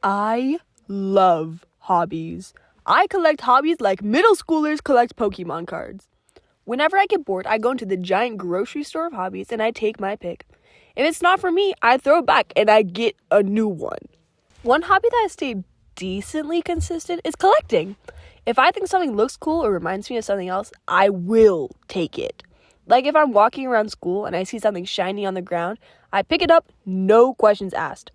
I love Hobbies. I collect Hobbies like middle schoolers collect Pokemon cards. Whenever I get bored, I go into the giant grocery store of Hobbies and I take my pick. If it's not for me, I throw it back and I get a new one. One hobby that has stayed decently consistent is collecting. If I think something looks cool or reminds me of something else, I will take it. Like if I'm walking around school and I see something shiny on the ground, I pick it up, no questions asked.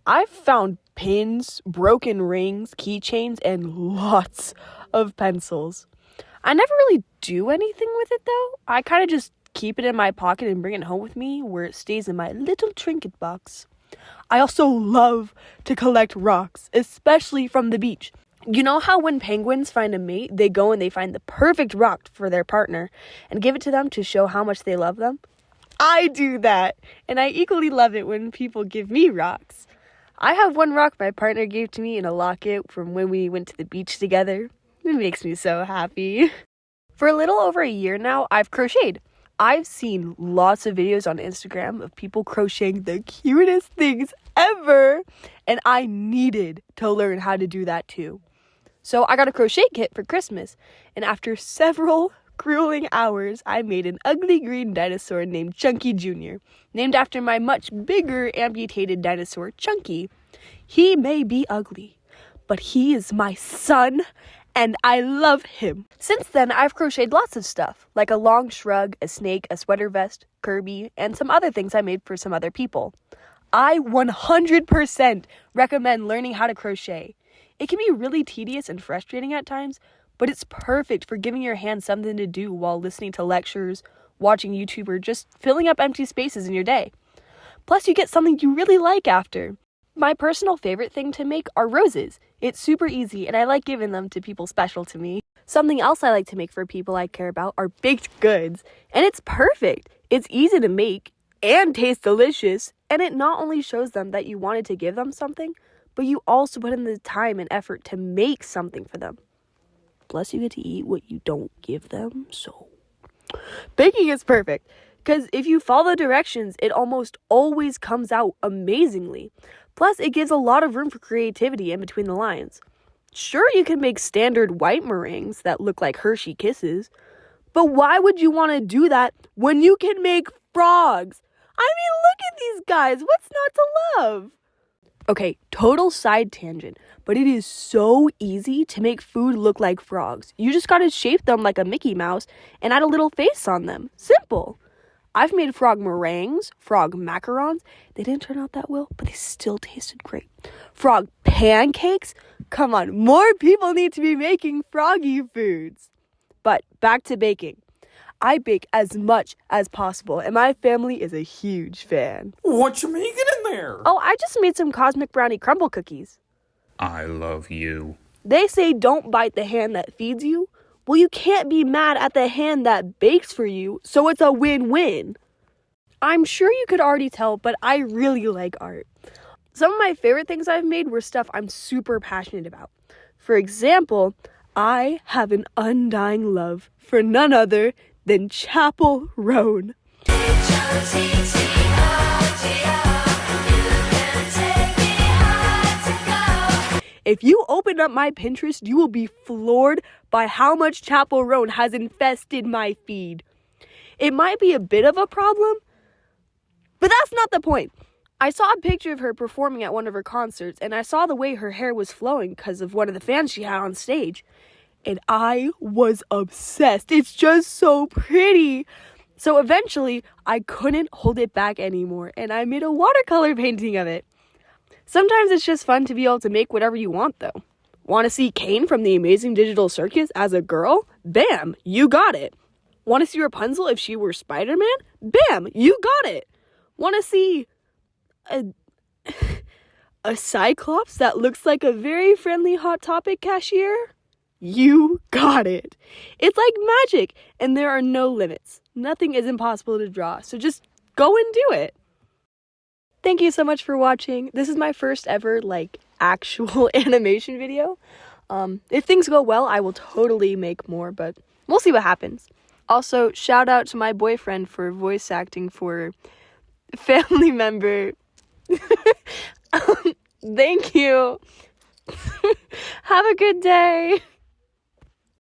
I've found pins, broken rings, keychains, and lots of pencils. I never really do anything with it though. I kind of just keep it in my pocket and bring it home with me where it stays in my little trinket box. I also love to collect rocks, especially from the beach. You know how when penguins find a mate, they go and they find the perfect rock for their partner and give it to them to show how much they love them? I do that, and I equally love it when people give me rocks. I have one rock my partner gave to me in a locket from when we went to the beach together. It makes me so happy. For a little over a year now, I've crocheted. I've seen lots of videos on Instagram of people crocheting the cutest things ever, and I needed to learn how to do that too. So I got a crochet kit for Christmas, and after several grueling hours, I made an ugly green dinosaur named Chunky Jr., named after my much bigger amputated dinosaur, Chunky. He may be ugly, but he is my son, and I love him. Since then, I've crocheted lots of stuff, like a long shrug, a snake, a sweater vest, Kirby, and some other things I made for some other people. I 100% recommend learning how to crochet. It can be really tedious and frustrating at times, but it's perfect for giving your hands something to do while listening to lectures, watching YouTube, or just filling up empty spaces in your day. Plus, you get something you really like after. My personal favorite thing to make are roses. It's super easy, and I like giving them to people special to me. Something else I like to make for people I care about are baked goods, and it's perfect. It's easy to make and tastes delicious, and it not only shows them that you wanted to give them something, but you also put in the time and effort to make something for them. Plus, you get to eat what you don't give them, so baking is perfect, because if you follow the directions, it almost always comes out amazingly. Plus, it gives a lot of room for creativity in between the lines. Sure, you can make standard white meringues that look like Hershey Kisses, but why would you want to do that when you can make frogs? I mean, look at these guys. What's not to love? Okay, total side tangent, but it is so easy to make food look like frogs. You just gotta shape them like a Mickey Mouse and add a little face on them. Simple. I've made frog meringues, frog macarons. They didn't turn out that well, but they still tasted great. Frog pancakes? Come on, more people need to be making froggy foods. But back to baking. I bake as much as possible, and my family is a huge fan. What you making in there? Oh, I just made some cosmic brownie crumble cookies. I love you. They say don't bite the hand that feeds you. Well, you can't be mad at the hand that bakes for you, so it's a win-win. I'm sure you could already tell, but I really like art. Some of my favorite things I've made were stuff I'm super passionate about. For example, I have an undying love for none other than CHAPPELL ROAN. If you open up my Pinterest, you will be floored by how much CHAPPELL ROAN has infested my feed. It might be a bit of a problem, but that's not the point. I saw a picture of her performing at one of her concerts, and I saw the way her hair was flowing because of one of the fans she had on stage. And I was obsessed. It's just so pretty. So eventually, I couldn't hold it back anymore, and I made a watercolor painting of it. Sometimes it's just fun to be able to make whatever you want, though. Want to see Kane from the Amazing Digital Circus as a girl? Bam, you got it. Want to see Rapunzel if she were Spider-Man? Bam, you got it. Want to see a Cyclops that looks like a very friendly Hot Topic cashier? You got it. It's like magic, and there are no limits. Nothing is impossible to draw, so just go and do it. Thank you so much for watching. This is my first ever, actual animation video. If things go well, I will totally make more, but we'll see what happens. Also, shout out to my boyfriend for voice acting for family member Thank you. Have a good day.